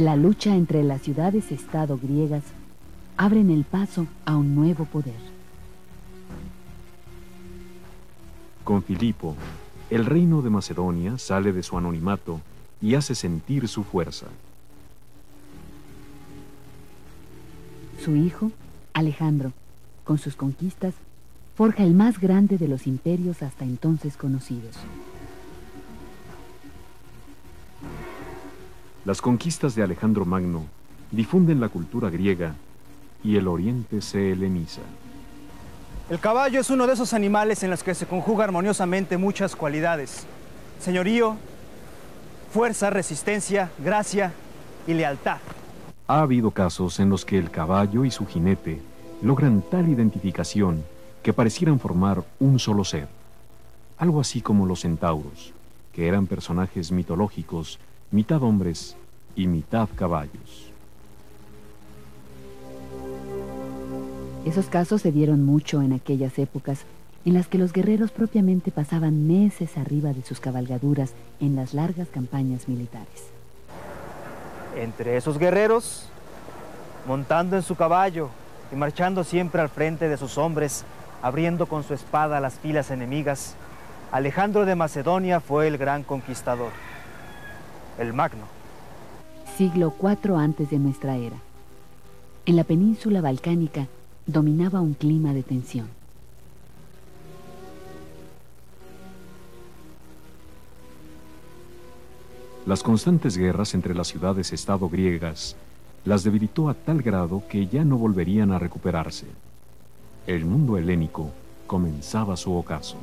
La lucha entre las ciudades-estado griegas abren el paso a un nuevo poder. Con Filipo, el reino de Macedonia sale de su anonimato y hace sentir su fuerza. Su hijo, Alejandro, con sus conquistas, forja el más grande de los imperios hasta entonces conocidos. Las conquistas de Alejandro Magno difunden la cultura griega y el oriente se heleniza. El caballo es uno de esos animales en los que se conjuga armoniosamente muchas cualidades: señorío, fuerza, resistencia, gracia y lealtad. Ha habido casos en los que el caballo y su jinete logran tal identificación que parecieran formar un solo ser. Algo así como los centauros, que eran personajes mitológicos, mitad hombres y mitad caballos. Esos casos se dieron mucho en aquellas épocas en las que los guerreros propiamente pasaban meses arriba de sus cabalgaduras en las largas campañas militares. Entre esos guerreros, montando en su caballo y marchando siempre al frente de sus hombres, abriendo con su espada las filas enemigas, Alejandro de Macedonia fue el gran conquistador, el Magno. Siglo IV antes de nuestra era. En la península balcánica dominaba un clima de tensión. Las constantes guerras entre las ciudades-estado griegas las debilitó a tal grado que ya no volverían a recuperarse. El mundo helénico comenzaba su ocaso.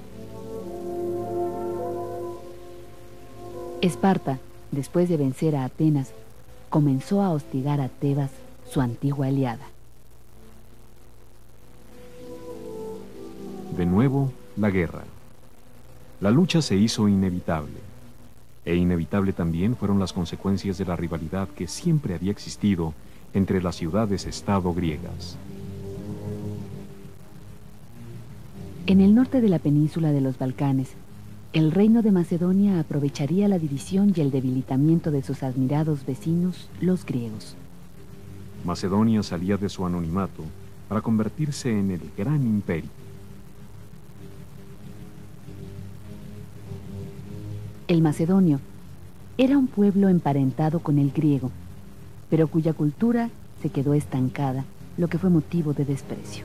Esparta, después de vencer a Atenas, comenzó a hostigar a Tebas, su antigua aliada. De nuevo, la guerra. La lucha se hizo inevitable. E inevitable también fueron las consecuencias de la rivalidad que siempre había existido entre las ciudades-estado griegas. En el norte de la península de los Balcanes, el reino de Macedonia aprovecharía la división y el debilitamiento de sus admirados vecinos, los griegos. Macedonia salía de su anonimato para convertirse en el gran imperio. El macedonio era un pueblo emparentado con el griego, pero cuya cultura se quedó estancada, lo que fue motivo de desprecio.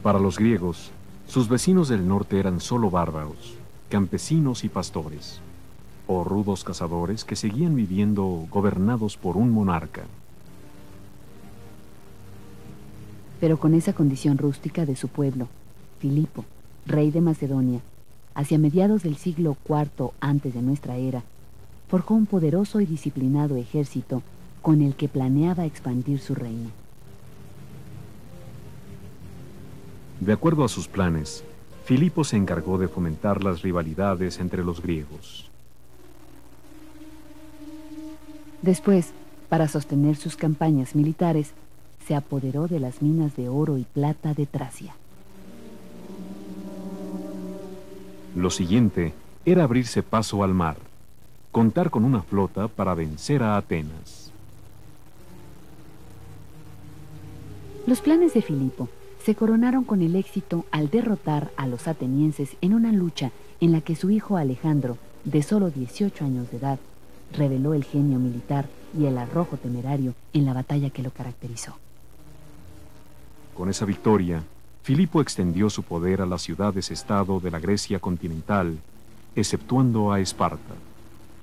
Para los griegos, sus vecinos del norte eran solo bárbaros, campesinos y pastores, o rudos cazadores que seguían viviendo gobernados por un monarca. Pero con esa condición rústica de su pueblo, Filipo, rey de Macedonia, hacia mediados del siglo IV antes de nuestra era, forjó un poderoso y disciplinado ejército con el que planeaba expandir su reino. De acuerdo a sus planes, Filipo se encargó de fomentar las rivalidades entre los griegos. Después, para sostener sus campañas militares, se apoderó de las minas de oro y plata de Tracia. Lo siguiente era abrirse paso al mar, contar con una flota para vencer a Atenas. Los planes de Filipo se coronaron con el éxito al derrotar a los atenienses en una lucha en la que su hijo Alejandro, de solo 18 años de edad, reveló el genio militar y el arrojo temerario en la batalla que lo caracterizó. Con esa victoria, Filipo extendió su poder a las ciudades-estado de la Grecia continental, exceptuando a Esparta.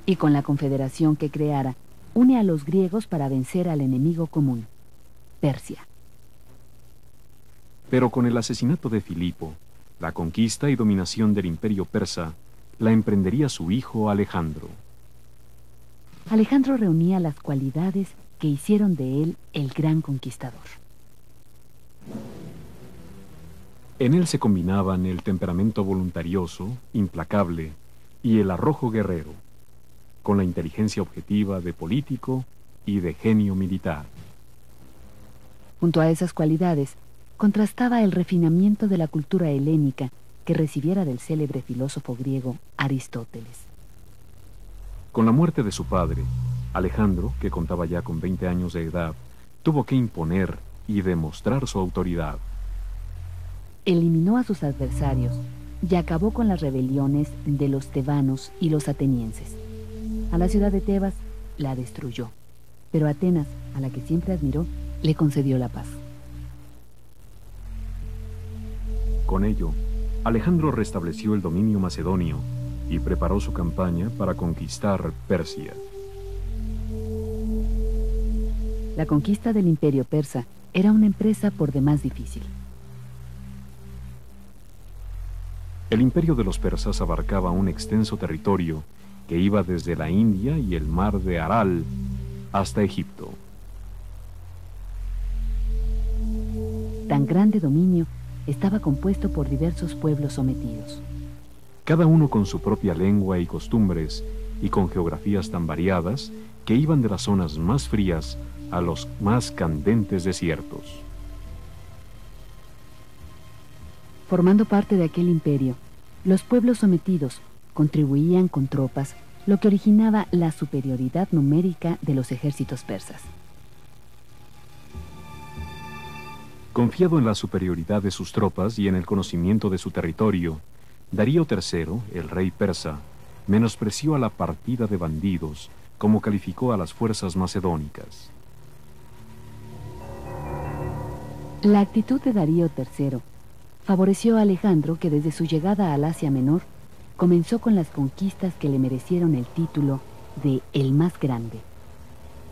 Y con la confederación que creara, une a los griegos para vencer al enemigo común, Persia. Pero con el asesinato de Filipo, la conquista y dominación del imperio persa la emprendería su hijo Alejandro. Alejandro reunía las cualidades que hicieron de él el gran conquistador. En él se combinaban el temperamento voluntarioso, implacable, y el arrojo guerrero, con la inteligencia objetiva de político y de genio militar. Junto a esas cualidades, contrastaba el refinamiento de la cultura helénica que recibiera del célebre filósofo griego Aristóteles. Con la muerte de su padre, Alejandro, que contaba ya con 20 años de edad, tuvo que imponer y demostrar su autoridad. Eliminó a sus adversarios y acabó con las rebeliones de los tebanos y los atenienses. A la ciudad de Tebas la destruyó, pero Atenas, a la que siempre admiró, le concedió la paz. Con ello, Alejandro restableció el dominio macedonio y preparó su campaña para conquistar Persia. La conquista del imperio persa era una empresa por demás difícil. El imperio de los persas abarcaba un extenso territorio que iba desde la India y el mar de Aral hasta Egipto. Tan grande dominio estaba compuesto por diversos pueblos sometidos. Cada uno con su propia lengua y costumbres, y con geografías tan variadas que iban de las zonas más frías a los más candentes desiertos. Formando parte de aquel imperio, los pueblos sometidos contribuían con tropas, lo que originaba la superioridad numérica de los ejércitos persas. Confiado en la superioridad de sus tropas y en el conocimiento de su territorio, Darío III, el rey persa, menospreció a la partida de bandidos, como calificó a las fuerzas macedónicas. La actitud de Darío III favoreció a Alejandro, que desde su llegada al Asia Menor comenzó con las conquistas que le merecieron el título de el más grande,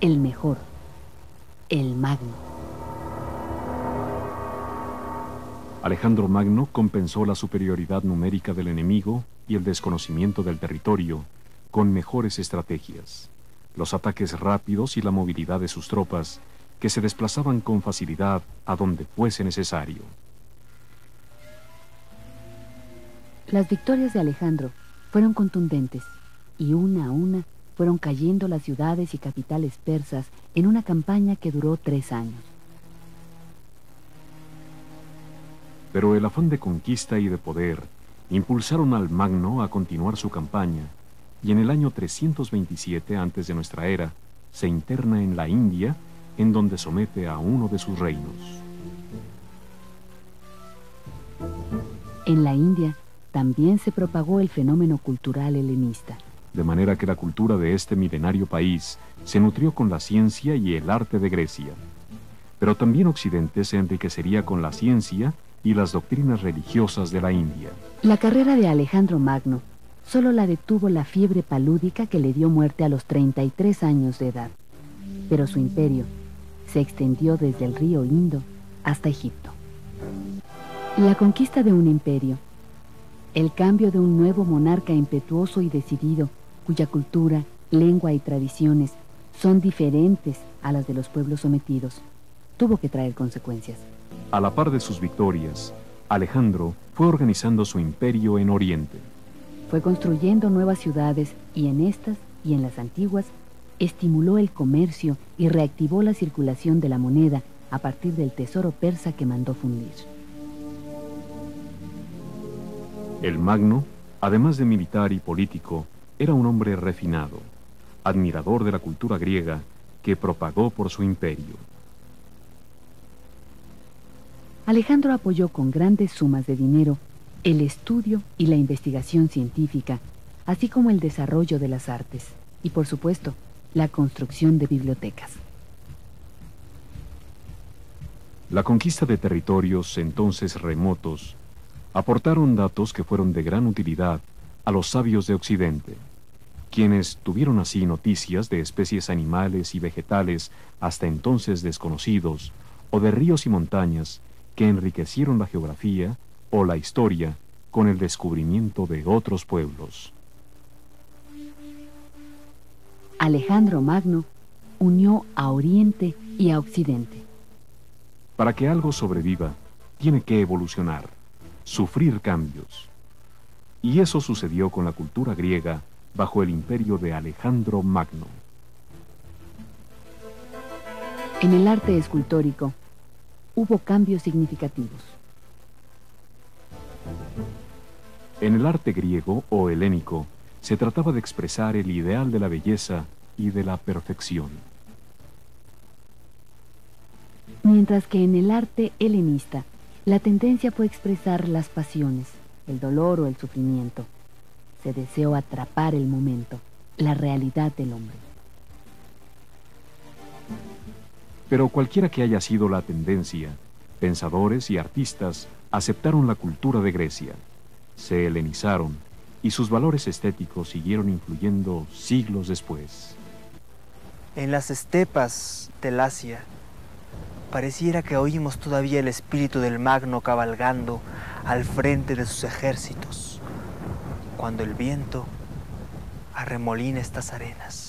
el mejor, el magno. Alejandro Magno compensó la superioridad numérica del enemigo y el desconocimiento del territorio con mejores estrategias, los ataques rápidos y la movilidad de sus tropas, que se desplazaban con facilidad a donde fuese necesario. Las victorias de Alejandro fueron contundentes y una a una fueron cayendo las ciudades y capitales persas en una campaña que duró 3 años. Pero el afán de conquista y de poder impulsaron al Magno a continuar su campaña, y en el año 327 antes de nuestra era se interna en la India, en donde somete a uno de sus reinos. En la India también se propagó el fenómeno cultural helenista. De manera que la cultura de este milenario país se nutrió con la ciencia y el arte de Grecia. Pero también Occidente se enriquecería con la ciencia y las doctrinas religiosas de la India. La carrera de Alejandro Magno solo la detuvo la fiebre palúdica que le dio muerte a los 33 años de edad. Pero su imperio se extendió desde el río Indo hasta Egipto. La conquista de un imperio, el cambio de un nuevo monarca impetuoso y decidido, cuya cultura, lengua y tradiciones son diferentes a las de los pueblos sometidos, tuvo que traer consecuencias. A la par de sus victorias, Alejandro fue organizando su imperio en Oriente. Fue construyendo nuevas ciudades y en estas y en las antiguas estimuló el comercio y reactivó la circulación de la moneda a partir del tesoro persa que mandó fundir. El Magno, además de militar y político, era un hombre refinado, admirador de la cultura griega que propagó por su imperio. Alejandro apoyó con grandes sumas de dinero el estudio y la investigación científica, así como el desarrollo de las artes y, por supuesto, la construcción de bibliotecas. La conquista de territorios entonces remotos aportaron datos que fueron de gran utilidad a los sabios de Occidente, quienes tuvieron así noticias de especies animales y vegetales hasta entonces desconocidos, o de ríos y montañas que enriquecieron la geografía o la historia con el descubrimiento de otros pueblos. Alejandro Magno unió a Oriente y a Occidente. Para que algo sobreviva, tiene que evolucionar, sufrir cambios. Y eso sucedió con la cultura griega bajo el imperio de Alejandro Magno. En el arte escultórico hubo cambios significativos. En el arte griego o helénico se trataba de expresar el ideal de la belleza y de la perfección. Mientras que en el arte helenista, la tendencia fue expresar las pasiones, el dolor o el sufrimiento. Se deseó atrapar el momento, la realidad del hombre. Pero cualquiera que haya sido la tendencia, pensadores y artistas aceptaron la cultura de Grecia, se helenizaron y sus valores estéticos siguieron influyendo siglos después. En las estepas del Asia, pareciera que oímos todavía el espíritu del Magno cabalgando al frente de sus ejércitos, cuando el viento arremolina estas arenas.